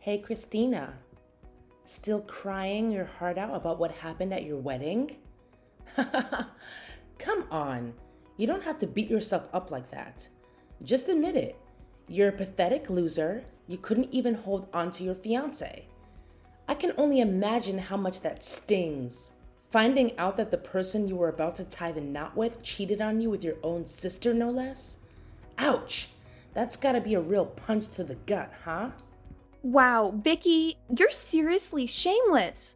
Hey, Christina, still crying your heart out about what happened at your wedding? Come on, you don't have to beat yourself up like that. Just admit it. You're a pathetic loser. You couldn't even hold on to your fiancé. I can only imagine how much that stings. Finding out that the person you were about to tie the knot with cheated on you with your own sister, no less? Ouch! That's gotta be a real punch to the gut, huh? Wow, Vicky, you're seriously shameless.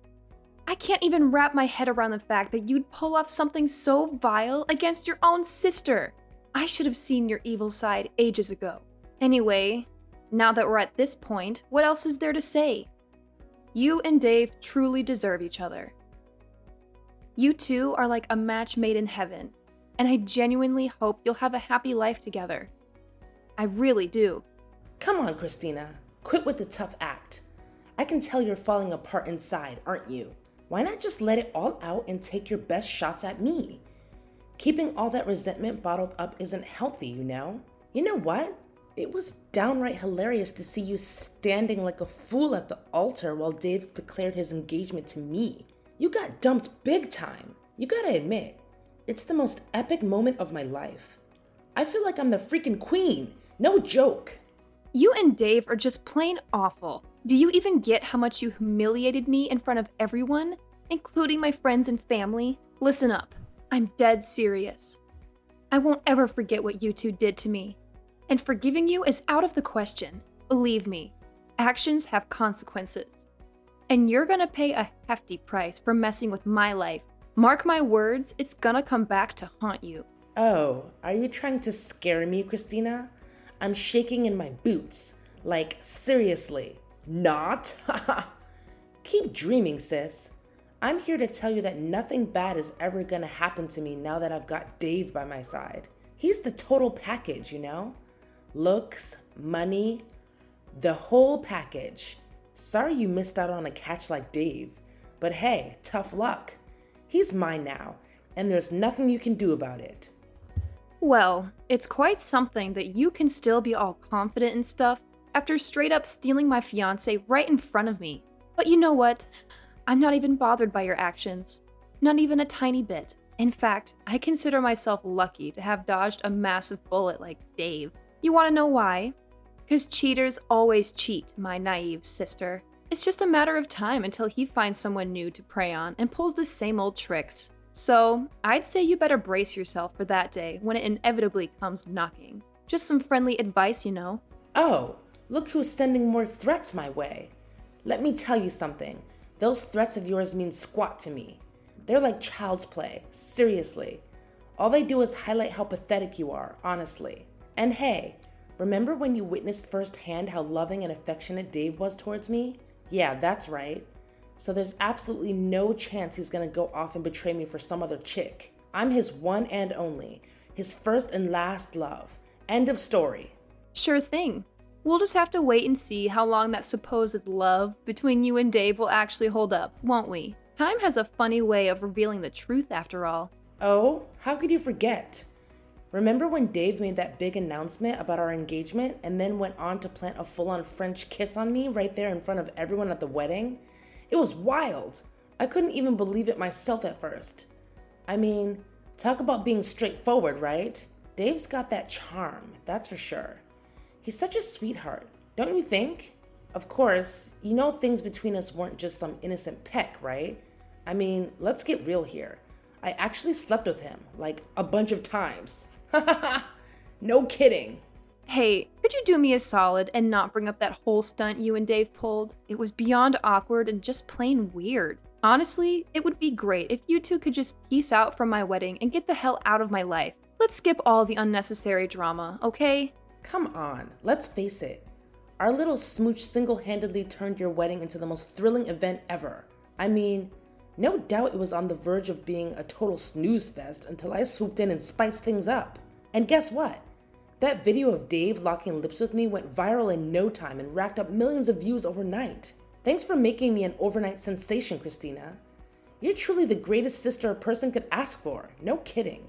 I can't even wrap my head around the fact that you'd pull off something so vile against your own sister. I should have seen your evil side ages ago. Anyway, now that we're at this point, what else is there to say? You and Dave truly deserve each other. You two are like a match made in heaven, and I genuinely hope you'll have a happy life together. I really do. Come on, Christina. Quit with the tough act. I can tell you're falling apart inside, aren't you? Why not just let it all out and take your best shots at me? Keeping all that resentment bottled up isn't healthy, you know? You know what? It was downright hilarious to see you standing like a fool at the altar while Dave declared his engagement to me. You got dumped big time. You gotta admit, it's the most epic moment of my life. I feel like I'm the freaking queen. No joke. You and Dave are just plain awful. Do you even get how much you humiliated me in front of everyone, including my friends and family? Listen up. I'm dead serious. I won't ever forget what you two did to me. And forgiving you is out of the question. Believe me, actions have consequences. And you're gonna pay a hefty price for messing with my life. Mark my words, it's gonna come back to haunt you. Oh, are you trying to scare me, Christina? I'm shaking in my boots. Like, seriously, not? Keep dreaming, sis. I'm here to tell you that nothing bad is ever gonna happen to me now that I've got Dave by my side. He's the total package, you know? Looks, money, the whole package. Sorry you missed out on a catch like Dave, but hey, tough luck. He's mine now, and there's nothing you can do about it. Well, it's quite something that you can still be all confident and stuff after straight up stealing my fiancé right in front of me. But you know what? I'm not even bothered by your actions. Not even a tiny bit. In fact, I consider myself lucky to have dodged a massive bullet like Dave. You want to know why? Because cheaters always cheat, my naive sister. It's just a matter of time until he finds someone new to prey on and pulls the same old tricks. So, I'd say you better brace yourself for that day when it inevitably comes knocking. Just some friendly advice, you know. Oh, look who's sending more threats my way. Let me tell you something. Those threats of yours mean squat to me. They're like child's play, seriously. All they do is highlight how pathetic you are, honestly. And hey, remember when you witnessed firsthand how loving and affectionate Dave was towards me? Yeah, that's right. So there's absolutely no chance he's gonna go off and betray me for some other chick. I'm his one and only, his first and last love. End of story. Sure thing. We'll just have to wait and see how long that supposed love between you and Dave will actually hold up, won't we? Time has a funny way of revealing the truth after all. Oh, how could you forget? Remember when Dave made that big announcement about our engagement and then went on to plant a full-on French kiss on me right there in front of everyone at the wedding? It was wild. I couldn't even believe it myself at first. I mean, talk about being straightforward, right? Dave's got that charm, that's for sure. He's such a sweetheart, don't you think? Of course, you know things between us weren't just some innocent peck, right? I mean, let's get real here. I actually slept with him, like a bunch of times. No kidding. Hey, could you do me a solid and not bring up that whole stunt you and Dave pulled? It was beyond awkward and just plain weird. Honestly, it would be great if you two could just peace out from my wedding and get the hell out of my life. Let's skip all the unnecessary drama, okay? Come on, let's face it. Our little smooch single-handedly turned your wedding into the most thrilling event ever. I mean, no doubt it was on the verge of being a total snooze fest until I swooped in and spiced things up. And guess what? That video of Dave locking lips with me went viral in no time and racked up millions of views overnight. Thanks for making me an overnight sensation, Christina. You're truly the greatest sister a person could ask for, no kidding.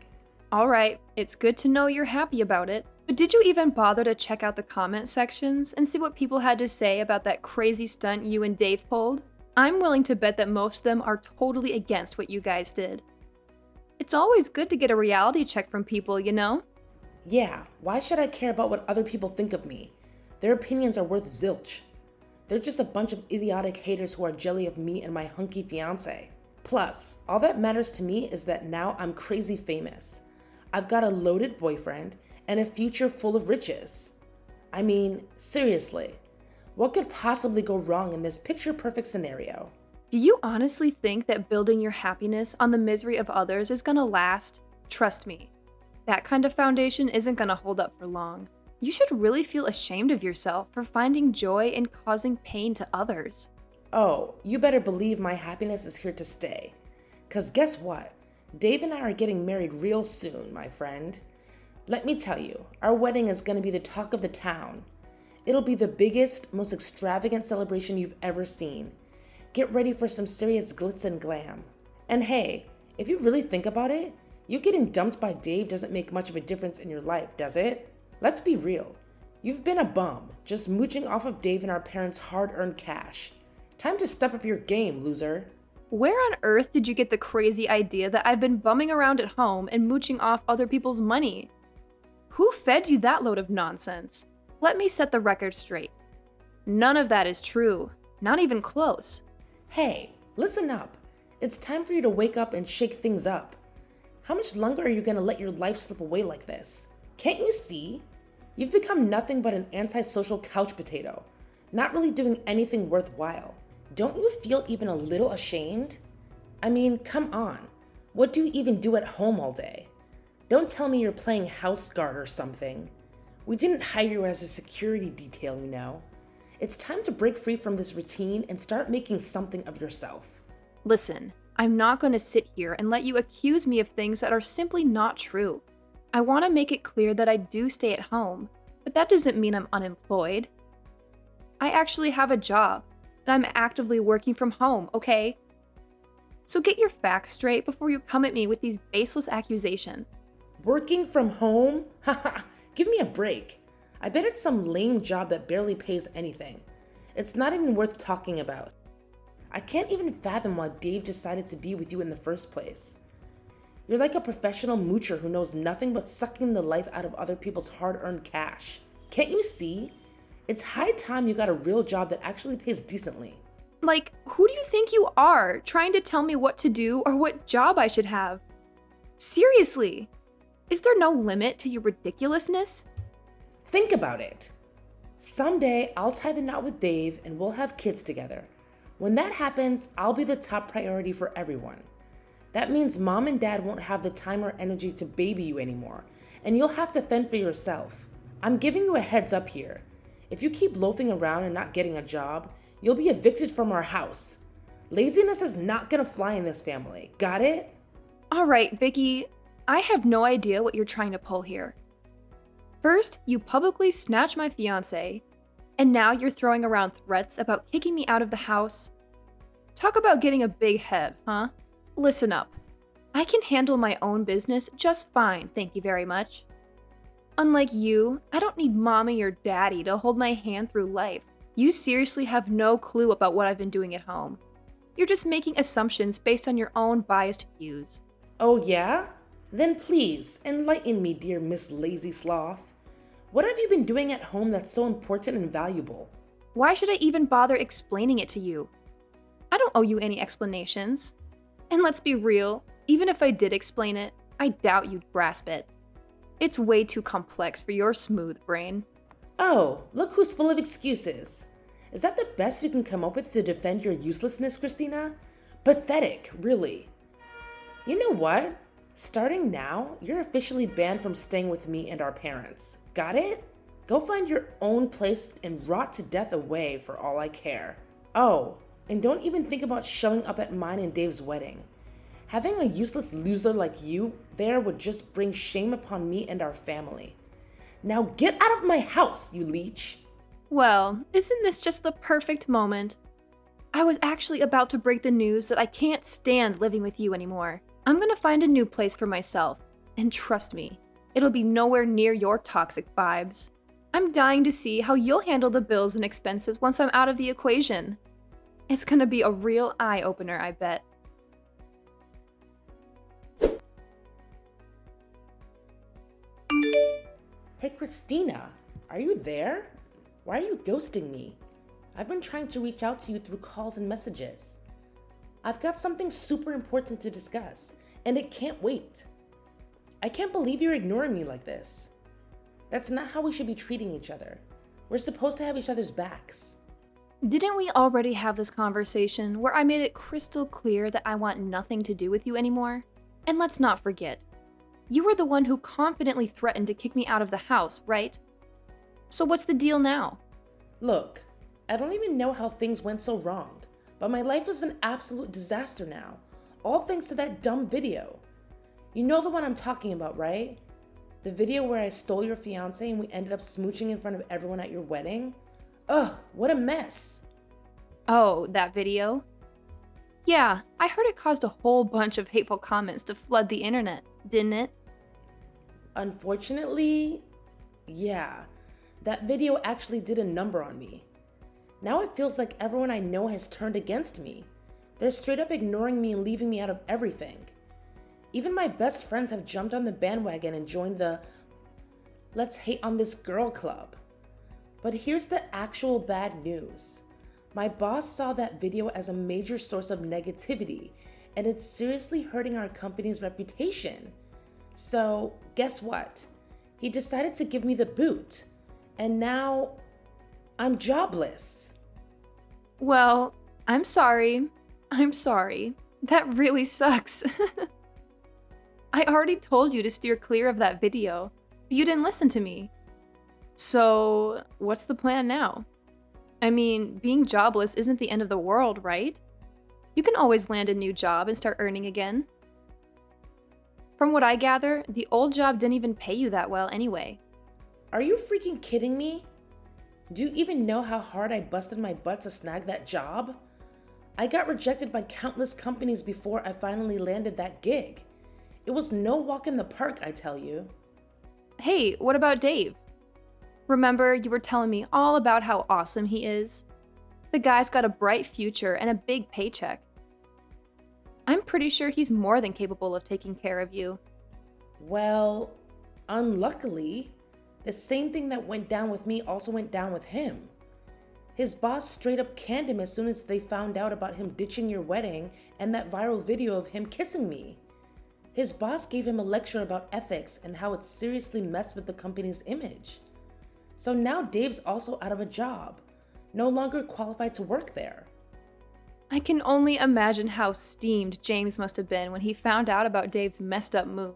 Alright, it's good to know you're happy about it. But did you even bother to check out the comment sections and see what people had to say about that crazy stunt you and Dave pulled? I'm willing to bet that most of them are totally against what you guys did. It's always good to get a reality check from people, you know? Yeah, why should I care about what other people think of me? Their opinions are worth zilch. They're just a bunch of idiotic haters who are jelly of me and my hunky fiancé. Plus, all that matters to me is that now I'm crazy famous. I've got a loaded boyfriend and a future full of riches. I mean, seriously, what could possibly go wrong in this picture-perfect scenario? Do you honestly think that building your happiness on the misery of others is gonna last? Trust me, that kind of foundation isn't gonna hold up for long. You should really feel ashamed of yourself for finding joy in causing pain to others. Oh, you better believe my happiness is here to stay. 'Cause guess what? Dave and I are getting married real soon, my friend. Let me tell you, our wedding is gonna be the talk of the town. It'll be the biggest, most extravagant celebration you've ever seen. Get ready for some serious glitz and glam. And hey, if you really think about it, you getting dumped by Dave doesn't make much of a difference in your life, does it? Let's be real. You've been a bum, just mooching off of Dave and our parents' hard-earned cash. Time to step up your game, loser. Where on earth did you get the crazy idea that I've been bumming around at home and mooching off other people's money? Who fed you that load of nonsense? Let me set the record straight. None of that is true. Not even close. Hey, listen up. It's time for you to wake up and shake things up. How much longer are you gonna let your life slip away like this? Can't you see? You've become nothing but an antisocial couch potato, not really doing anything worthwhile. Don't you feel even a little ashamed? I mean, come on. What do you even do at home all day? Don't tell me you're playing house guard or something. We didn't hire you as a security detail, you know. It's time to break free from this routine and start making something of yourself. Listen, I'm not going to sit here and let you accuse me of things that are simply not true. I want to make it clear that I do stay at home, but that doesn't mean I'm unemployed. I actually have a job, and I'm actively working from home, okay? So get your facts straight before you come at me with these baseless accusations. Working from home? Haha, give me a break. I bet it's some lame job that barely pays anything. It's not even worth talking about. I can't even fathom why Dave decided to be with you in the first place. You're like a professional moocher who knows nothing but sucking the life out of other people's hard-earned cash. Can't you see? It's high time you got a real job that actually pays decently. Like, who do you think you are, trying to tell me what to do or what job I should have? Seriously, is there no limit to your ridiculousness? Think about it. Someday, I'll tie the knot with Dave and we'll have kids together. When that happens, I'll be the top priority for everyone. That means mom and dad won't have the time or energy to baby you anymore, and you'll have to fend for yourself. I'm giving you a heads up here. If you keep loafing around and not getting a job, you'll be evicted from our house. Laziness is not gonna fly in this family. Got it? All right, Vicky, I have no idea what you're trying to pull here. First, you publicly snatched my fiancé, and now you're throwing around threats about kicking me out of the house. Talk about getting a big head, huh? Listen up. I can handle my own business just fine, thank you very much. Unlike you, I don't need mommy or daddy to hold my hand through life. You seriously have no clue about what I've been doing at home. You're just making assumptions based on your own biased views. Oh yeah? Then please, enlighten me, dear Miss Lazy Sloth. What have you been doing at home that's so important and valuable? Why should I even bother explaining it to you? I don't owe you any explanations. And let's be real, even if I did explain it, I doubt you'd grasp it. It's way too complex for your smooth brain. Oh, look who's full of excuses. Is that the best you can come up with to defend your uselessness, Christina? Pathetic, really. You know what? Starting now, you're officially banned from staying with me and our parents. Got it? Go find your own place and rot to death away for all I care. Oh, and don't even think about showing up at mine and Dave's wedding. Having a useless loser like you there would just bring shame upon me and our family. Now get out of my house, you leech! Well, isn't this just the perfect moment? I was actually about to break the news that I can't stand living with you anymore. I'm gonna find a new place for myself. And trust me, it'll be nowhere near your toxic vibes. I'm dying to see how you'll handle the bills and expenses once I'm out of the equation. It's gonna be a real eye-opener, I bet. Hey Christina, are you there? Why are you ghosting me? I've been trying to reach out to you through calls and messages. I've got something super important to discuss, and it can't wait. I can't believe you're ignoring me like this. That's not how we should be treating each other. We're supposed to have each other's backs. Didn't we already have this conversation where I made it crystal clear that I want nothing to do with you anymore? And let's not forget, you were the one who confidently threatened to kick me out of the house, right? So what's the deal now? Look, I don't even know how things went so wrong, but my life is an absolute disaster now, all thanks to that dumb video. You know the one I'm talking about, right? The video where I stole your fiancé and we ended up smooching in front of everyone at your wedding? Ugh, what a mess. Oh, that video? Yeah, I heard it caused a whole bunch of hateful comments to flood the internet, didn't it? Unfortunately, yeah, that video actually did a number on me. Now it feels like everyone I know has turned against me. They're straight up ignoring me and leaving me out of everything. Even my best friends have jumped on the bandwagon and joined the "Let's hate on this girl" club. But here's the actual bad news. My boss saw that video as a major source of negativity, and it's seriously hurting our company's reputation. So, guess what? He decided to give me the boot, and now I'm jobless. Well, I'm sorry. I'm sorry. That really sucks. I already told you to steer clear of that video, but you didn't listen to me. So, what's the plan now? I mean, being jobless isn't the end of the world, right? You can always land a new job and start earning again. From what I gather, the old job didn't even pay you that well anyway. Are you freaking kidding me? Do you even know how hard I busted my butt to snag that job? I got rejected by countless companies before I finally landed that gig. It was no walk in the park, I tell you. Hey, what about Dave? Remember, you were telling me all about how awesome he is? The guy's got a bright future and a big paycheck. I'm pretty sure he's more than capable of taking care of you. Well, unluckily, the same thing that went down with me also went down with him. His boss straight up canned him as soon as they found out about him ditching your wedding and that viral video of him kissing me. His boss gave him a lecture about ethics and how it seriously messed with the company's image. So now Dave's also out of a job, no longer qualified to work there. I can only imagine how steamed James must have been when he found out about Dave's messed up move.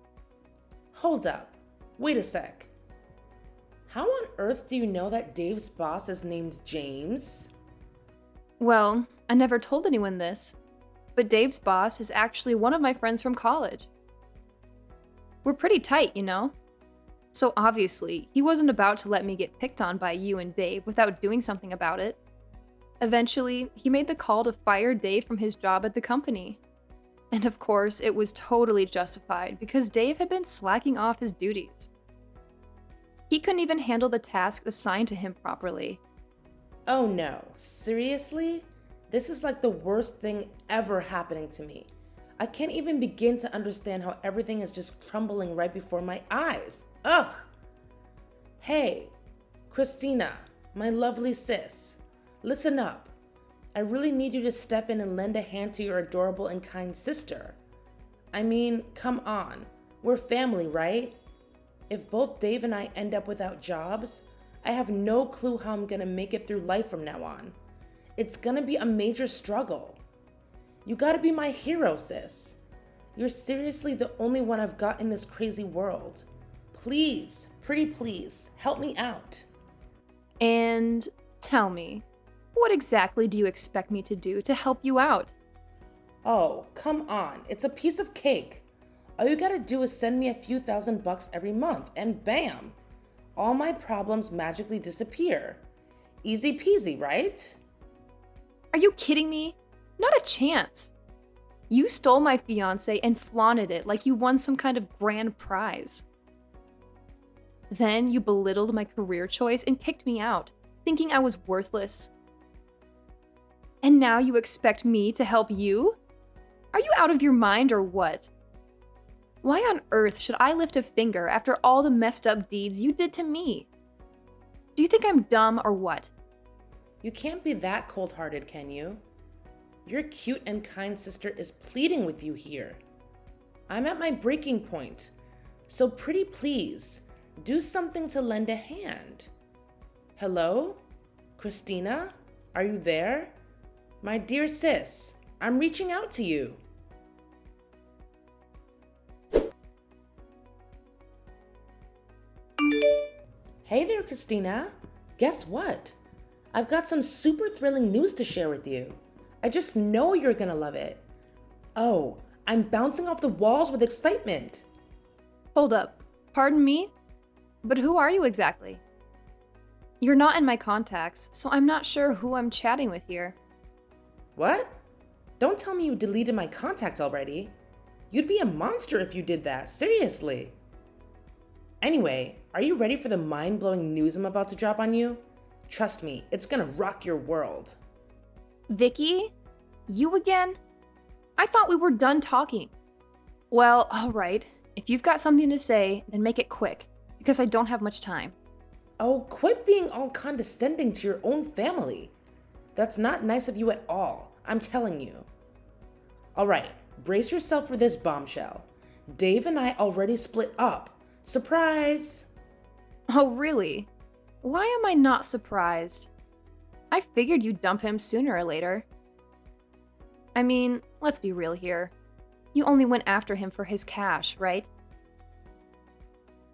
Hold up, wait a sec. How on earth do you know that Dave's boss is named James? Well, I never told anyone this, but Dave's boss is actually one of my friends from college. We're pretty tight, you know? So obviously, he wasn't about to let me get picked on by you and Dave without doing something about it. Eventually, he made the call to fire Dave from his job at the company. And of course, it was totally justified because Dave had been slacking off his duties. He couldn't even handle the task assigned to him properly. Oh no, seriously? This is like the worst thing ever happening to me. I can't even begin to understand how everything is just crumbling right before my eyes. Ugh! Hey, Christina, my lovely sis, listen up. I really need you to step in and lend a hand to your adorable and kind sister. I mean, come on, we're family, right? If both Dave and I end up without jobs, I have no clue how I'm gonna make it through life from now on. It's gonna be a major struggle. You gotta be my hero, sis. You're seriously the only one I've got in this crazy world. Please, pretty please, help me out. And tell me, what exactly do you expect me to do to help you out? Oh, come on, it's a piece of cake. All you gotta do is send me a few $1,000 every month, and bam! All my problems magically disappear. Easy peasy, right? Are you kidding me? Not a chance. You stole my fiancé and flaunted it like you won some kind of grand prize. Then you belittled my career choice and kicked me out, thinking I was worthless. And now you expect me to help you? Are you out of your mind or what? Why on earth should I lift a finger after all the messed up deeds you did to me? Do you think I'm dumb or what? You can't be that cold-hearted, can you? Your cute and kind sister is pleading with you here. I'm at my breaking point, so pretty please, do something to lend a hand. Hello? Christina? Are you there? My dear sis, I'm reaching out to you. Hey there, Christina. Guess what? I've got some super thrilling news to share with you. I just know you're gonna love it. Oh, I'm bouncing off the walls with excitement. Hold up. Pardon me? But who are you exactly? You're not in my contacts, so I'm not sure who I'm chatting with here. What? Don't tell me you deleted my contacts already. You'd be a monster if you did that, seriously. Anyway, are you ready for the mind-blowing news I'm about to drop on you? Trust me, it's gonna rock your world. Vicky? You again? I thought we were done talking. Well, alright. If you've got something to say, then make it quick, because I don't have much time. Oh, quit being all condescending to your own family. That's not nice of you at all, I'm telling you. Alright, brace yourself for this bombshell. Dave and I already split up. Surprise! Oh, really? Why am I not surprised? I figured you'd dump him sooner or later. I mean, let's be real here. You only went after him for his cash, right?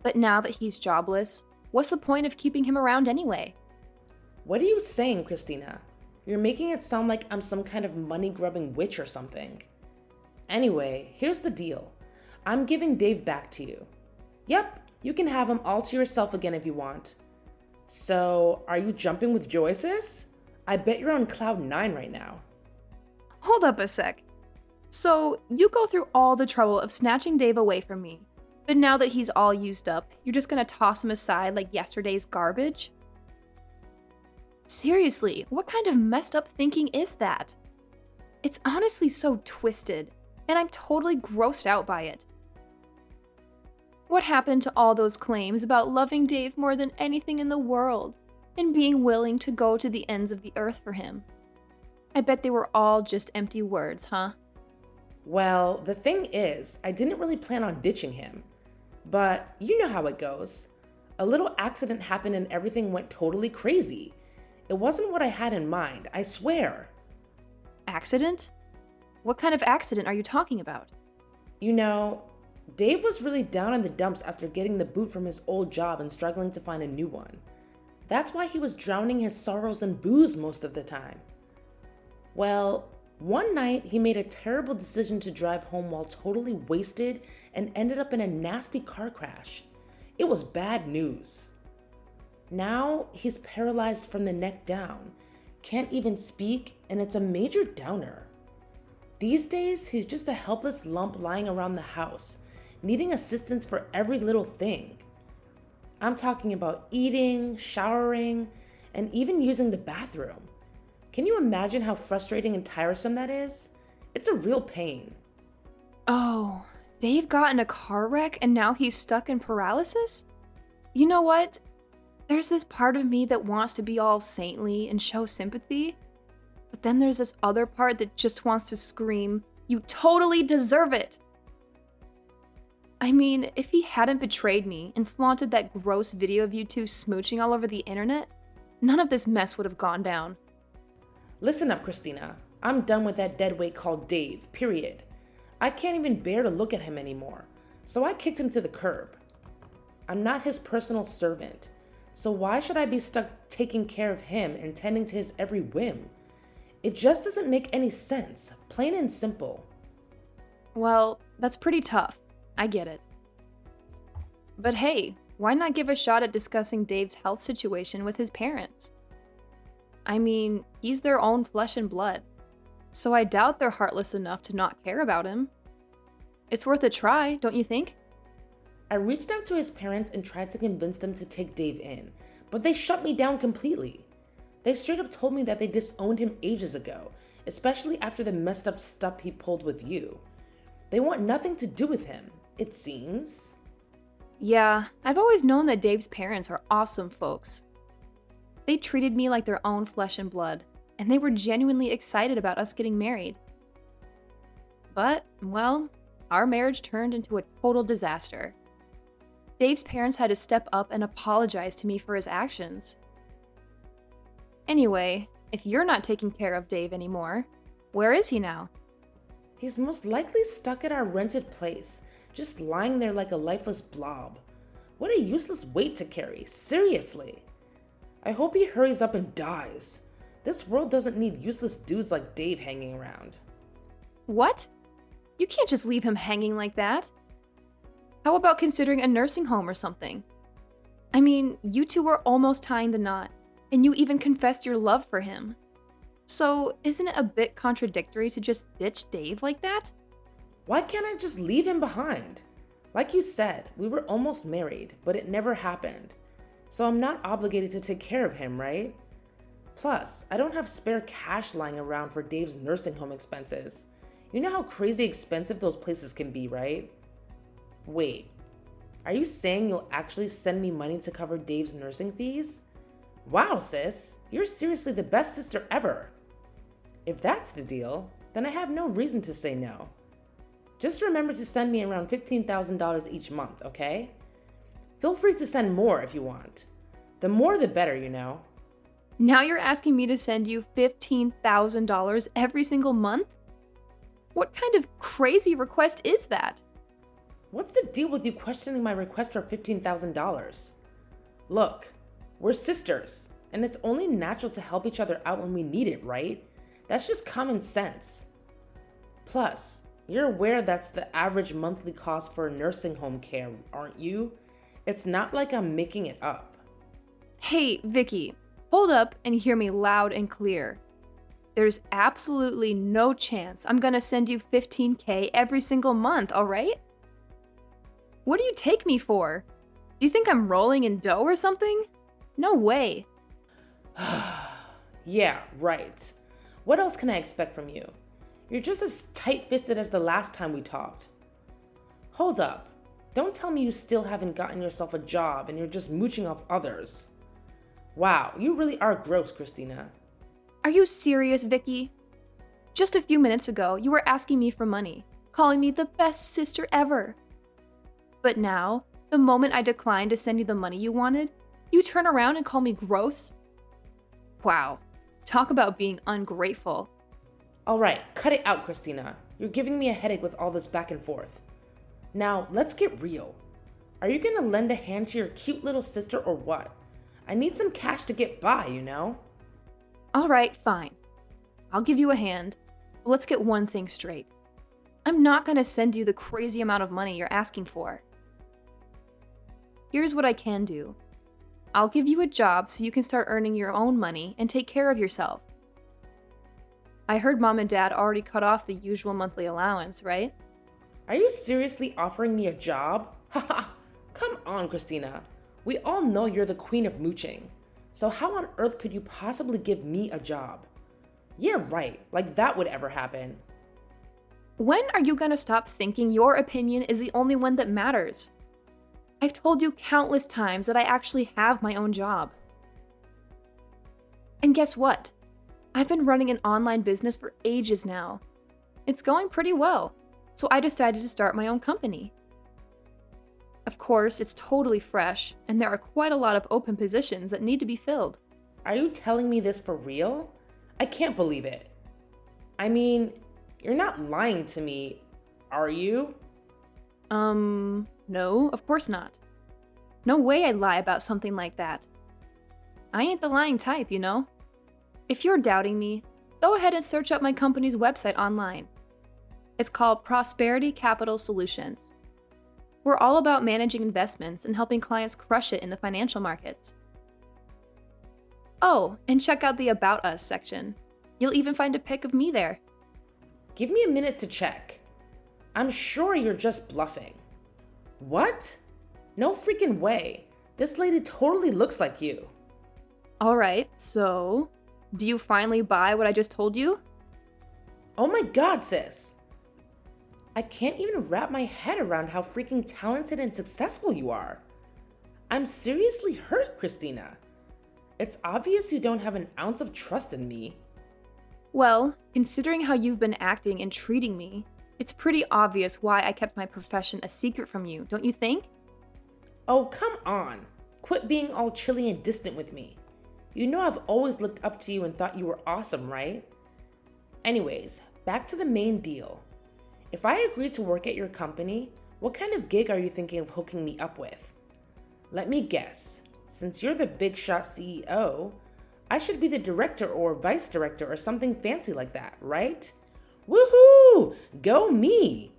But now that he's jobless, what's the point of keeping him around anyway? What are you saying, Christina? You're making it sound like I'm some kind of money-grubbing witch or something. Anyway, here's the deal. I'm giving Dave back to you. Yep, you can have him all to yourself again if you want. So, are you jumping with joy, sis? I bet you're on cloud 9 right now. Hold up a sec. So, you go through all the trouble of snatching Dave away from me, but now that he's all used up, you're just gonna toss him aside like yesterday's garbage? Seriously, what kind of messed up thinking is that? It's honestly so twisted, and I'm totally grossed out by it. What happened to all those claims about loving Dave more than anything in the world, and being willing to go to the ends of the earth for him? I bet they were all just empty words, huh? Well, the thing is, I didn't really plan on ditching him. But you know how it goes. A little accident happened and everything went totally crazy. It wasn't what I had in mind, I swear. Accident? What kind of accident are you talking about? You know, Dave was really down in the dumps after getting the boot from his old job and struggling to find a new one. That's why he was drowning his sorrows in booze most of the time. Well, one night he made a terrible decision to drive home while totally wasted and ended up in a nasty car crash. It was bad news. Now he's paralyzed from the neck down, can't even speak, and it's a major downer. These days, he's just a helpless lump lying around the house, needing assistance for every little thing. I'm talking about eating, showering, and even using the bathroom. Can you imagine how frustrating and tiresome that is? It's a real pain. Oh, Dave got in a car wreck and now he's stuck in paralysis? You know what? There's this part of me that wants to be all saintly and show sympathy, but then there's this other part that just wants to scream, "You totally deserve it!" I mean, if he hadn't betrayed me and flaunted that gross video of you two smooching all over the internet, none of this mess would have gone down. Listen up, Christina. I'm done with that deadweight called Dave, period. I can't even bear to look at him anymore, so I kicked him to the curb. I'm not his personal servant, so why should I be stuck taking care of him and tending to his every whim? It just doesn't make any sense, plain and simple. Well, that's pretty tough. I get it. But hey, why not give a shot at discussing Dave's health situation with his parents? I mean, he's their own flesh and blood. so I doubt they're heartless enough to not care about him. It's worth a try, don't you think? I reached out to his parents and tried to convince them to take Dave in, but they shut me down completely. They straight up told me that they disowned him ages ago, especially after the messed up stuff he pulled with you. They want nothing to do with him, it seems. Yeah, I've always known that Dave's parents are awesome folks. They treated me like their own flesh and blood, and they were genuinely excited about us getting married. But, well, our marriage turned into a total disaster. Dave's parents had to step up and apologize to me for his actions. Anyway, if you're not taking care of Dave anymore, where is he now? He's most likely stuck at our rented place, just lying there like a lifeless blob. What a useless weight to carry, seriously. I hope he hurries up and dies. This world doesn't need useless dudes like Dave hanging around. What? You can't just leave him hanging like that. How about considering a nursing home or something? I mean, you two were almost tying the knot, and you even confessed your love for him. So, isn't it a bit contradictory to just ditch Dave like that? Why can't I just leave him behind? Like you said, we were almost married, but it never happened. So I'm not obligated to take care of him, right? Plus, I don't have spare cash lying around for Dave's nursing home expenses. You know how crazy expensive those places can be, right? Wait, are you saying you'll actually send me money to cover Dave's nursing fees? Wow, sis, you're seriously the best sister ever. If that's the deal, then I have no reason to say no. Just remember to send me around $15,000 each month, okay? Feel free to send more if you want. The more the better, you know. Now you're asking me to send you $15,000 every single month? What kind of crazy request is that? What's the deal with you questioning my request for $15,000? Look, we're sisters, and it's only natural to help each other out when we need it, right? That's just common sense. Plus, you're aware that's the average monthly cost for nursing home care, aren't you? It's not like I'm making it up. Hey, Vicky, hold up and hear me loud and clear. There's absolutely no chance I'm gonna send you $15K every single month, alright? What do you take me for? Do you think I'm rolling in dough or something? No way. Yeah, right. What else can I expect from you? You're just as tight-fisted as the last time we talked. Hold up. Don't tell me you still haven't gotten yourself a job and you're just mooching off others. Wow, you really are gross, Christina. Are you serious, Vicky? Just a few minutes ago, you were asking me for money, calling me the best sister ever. But now, the moment I declined to send you the money you wanted, you turn around and call me gross? Wow, talk about being ungrateful. All right, cut it out, Christina. You're giving me a headache with all this back and forth. Now, let's get real. Are you gonna lend a hand to your cute little sister or what? I need some cash to get by, you know? All right, fine. I'll give you a hand. But let's get one thing straight. I'm not gonna send you the crazy amount of money you're asking for. Here's what I can do. I'll give you a job so you can start earning your own money and take care of yourself. I heard Mom and Dad already cut off the usual monthly allowance, right? Are you seriously offering me a job? Haha, come on, Christina. We all know you're the queen of mooching. So how on earth could you possibly give me a job? Yeah, right, like that would ever happen. When are you gonna stop thinking your opinion is the only one that matters? I've told you countless times that I actually have my own job. And guess what? I've been running an online business for ages now. It's going pretty well, so I decided to start my own company. Of course, it's totally fresh, and there are quite a lot of open positions that need to be filled. Are you telling me this for real? I can't believe it. I mean, you're not lying to me, are you? No, of course not. No way I'd lie about something like that. I ain't the lying type, you know? If you're doubting me, go ahead and search up my company's website online. It's called Prosperity Capital Solutions. We're all about managing investments and helping clients crush it in the financial markets. Oh, and check out the About Us section. You'll even find a pic of me there. Give me a minute to check. I'm sure you're just bluffing. What? No freaking way. This lady totally looks like you. Alright, so do you finally buy what I just told you? Oh my god, sis. I can't even wrap my head around how freaking talented and successful you are. I'm seriously hurt, Christina. It's obvious you don't have an ounce of trust in me. Well, considering how you've been acting and treating me, it's pretty obvious why I kept my profession a secret from you, don't you think? Oh, come on. Quit being all chilly and distant with me. You know I've always looked up to you and thought you were awesome, right? Anyways, back to the main deal. If I agree to work at your company, what kind of gig are you thinking of hooking me up with? Let me guess. Since you're the big shot CEO, I should be the director or vice director or something fancy like that, right? Woohoo! Go me!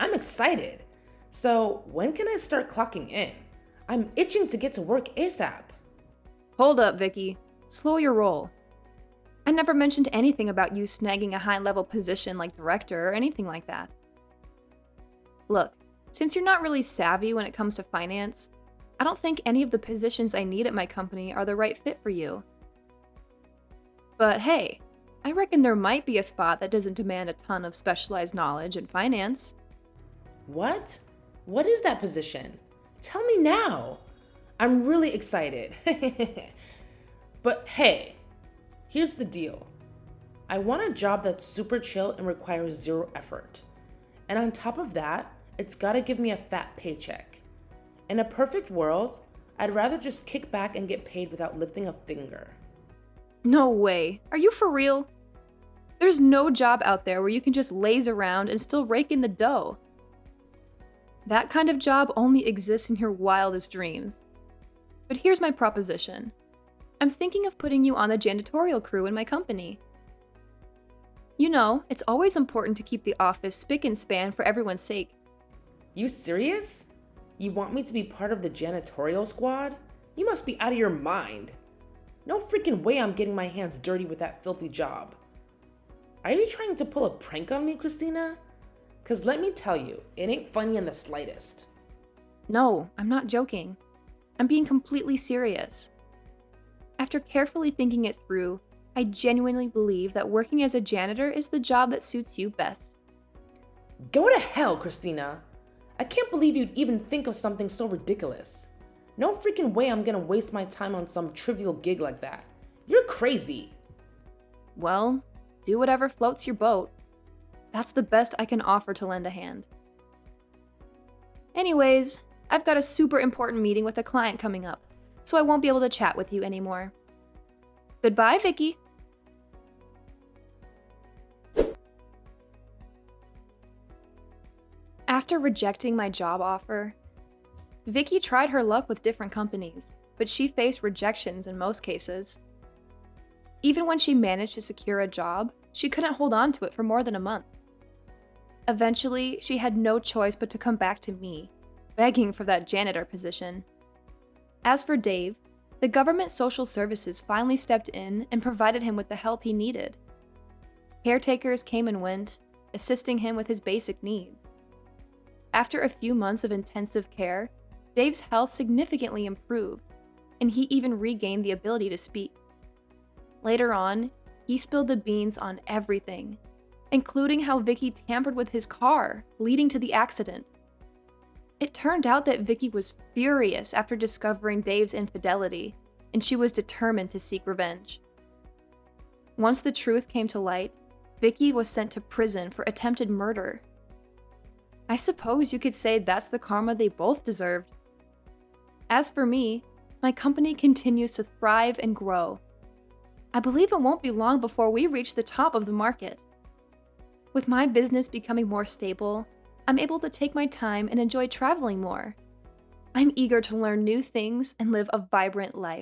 I'm excited. So when can I start clocking in? I'm itching to get to work ASAP. Hold up, Vicky. Slow your roll. I never mentioned anything about you snagging a high-level position like director or anything like that. Look, since you're not really savvy when it comes to finance, I don't think any of the positions I need at my company are the right fit for you. But hey, I reckon there might be a spot that doesn't demand a ton of specialized knowledge in finance. What? What is that position? Tell me now. I'm really excited. But hey, here's the deal. I want a job that's super chill and requires zero effort. And on top of that, it's gotta give me a fat paycheck. In a perfect world, I'd rather just kick back and get paid without lifting a finger. No way. Are you for real? There's no job out there where you can just laze around and still rake in the dough. That kind of job only exists in your wildest dreams. But here's my proposition. I'm thinking of putting you on the janitorial crew in my company. You know, it's always important to keep the office spick and span for everyone's sake. You serious? You want me to be part of the janitorial squad? You must be out of your mind. No freaking way I'm getting my hands dirty with that filthy job. Are you trying to pull a prank on me, Christina? Cause let me tell you, it ain't funny in the slightest. No, I'm not joking. I'm being completely serious. After carefully thinking it through, I genuinely believe that working as a janitor is the job that suits you best. Go to hell, Christina. I can't believe you'd even think of something so ridiculous. No freaking way I'm gonna waste my time on some trivial gig like that. You're crazy. Well, do whatever floats your boat. That's the best I can offer to lend a hand. Anyways, I've got a super important meeting with a client coming up, so I won't be able to chat with you anymore. Goodbye, Vicky. After rejecting my job offer, Vicky tried her luck with different companies, but she faced rejections in most cases. Even when she managed to secure a job, she couldn't hold on to it for more than a month. Eventually, she had no choice but to come back to me, begging for that janitor position. As for Dave, the government social services finally stepped in and provided him with the help he needed. Caretakers came and went, assisting him with his basic needs. After a few months of intensive care, Dave's health significantly improved, and he even regained the ability to speak. Later on, he spilled the beans on everything, including how Vicky tampered with his car, leading to the accident. It turned out that Vicky was furious after discovering Dave's infidelity, and she was determined to seek revenge. Once the truth came to light, Vicky was sent to prison for attempted murder. I suppose you could say that's the karma they both deserved. As for me, my company continues to thrive and grow. I believe it won't be long before we reach the top of the market. With my business becoming more stable, I'm able to take my time and enjoy traveling more. I'm eager to learn new things and live a vibrant life.